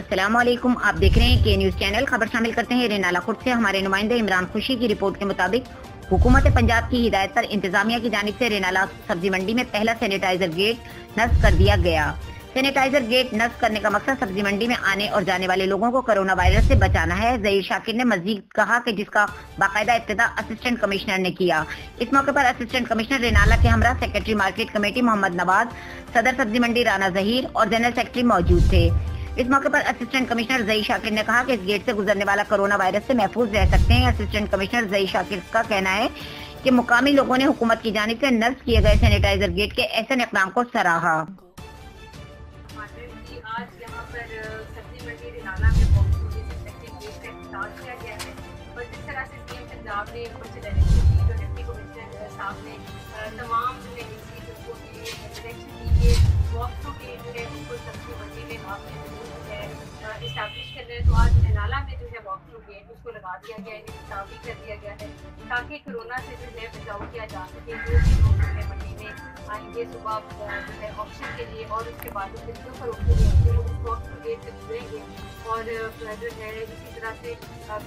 अस्सलाम वालेकुम। आप देख रहे हैं के न्यूज चैनल। खबर शामिल करते हैं रैनाला खुर्द से। हमारे नुमाइंदे इमरान खुशी की रिपोर्ट के मुताबिक हुकूमत पंजाब की हिदायत पर इंतजामिया की जानिब से रैनाला सब्जी मंडी में पहला सैनिटाइजर गेट नस्ब कर दिया गया। सैनिटाइजर गेट नस्ब करने का मकसद सब्जी मंडी में आने और जाने वाले लोगों को कोरोना वायरस से बचाना है। ज़हीर शाकिर ने मजीद कहा कि जिसका बाकायदा इब्तिदा असिस्टेंट कमिश्नर ने किया। इस मौके पर असिस्टेंट कमिश्नर रैनाला के हमरा secretary market committee Mohammad Nawaz, सदर सब्जी मंडी राना जहीर और जनरल सेक्रेटरी मौजूद थे। इस मौके पर असिस्टेंट कमिश्नर ज़हीर शाकिर ने कहा कि इस गेट से गुजरने वाला कोरोना वायरस से महफूज रह सकते हैं। असिस्टेंट कमिश्नर ज़हीर शाकिर का कहना है कि मुकामी लोगों ने हुकूमत की जानिब से नस्ब किए गए सैनिटाइजर गेट के ऐसे इक़दाम को सराहा। आज यहाँ पर सब्जी मंडी रैनाला में गेट का इफ्तिताह किया गया है और जिस तरह से सीएम पंजाब ने कुछ डायरेक्शन दी, जो डिप्टी कमिश्नर साहब ने तमाम जो है इंस्टीट्यूट को डायरेक्शन दी है वॉक थ्रू के जो है उनको सब्जी मंडी में आपने जो है इस्टेब्लिश करना है। तो आज रैनाला में जो है वॉक थ्रू गेट उसको लगा दिया गया है, इस्टेब्लिश कर दिया गया है ताकि कोरोना से जो है बचाव किया जा सके। जो भी लोग जो है मंडी में आएंगे सुबह जो है ऑप्शन के लिए और उसके बाद बिल्कुल फरोख्त के लिए वो उस वॉक थ्रू गेट से गुजरेंगे और जो है इसी तरह से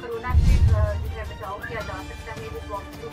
कोरोना से जो है बचाव किया जा सकता है इस वॉक थ्रू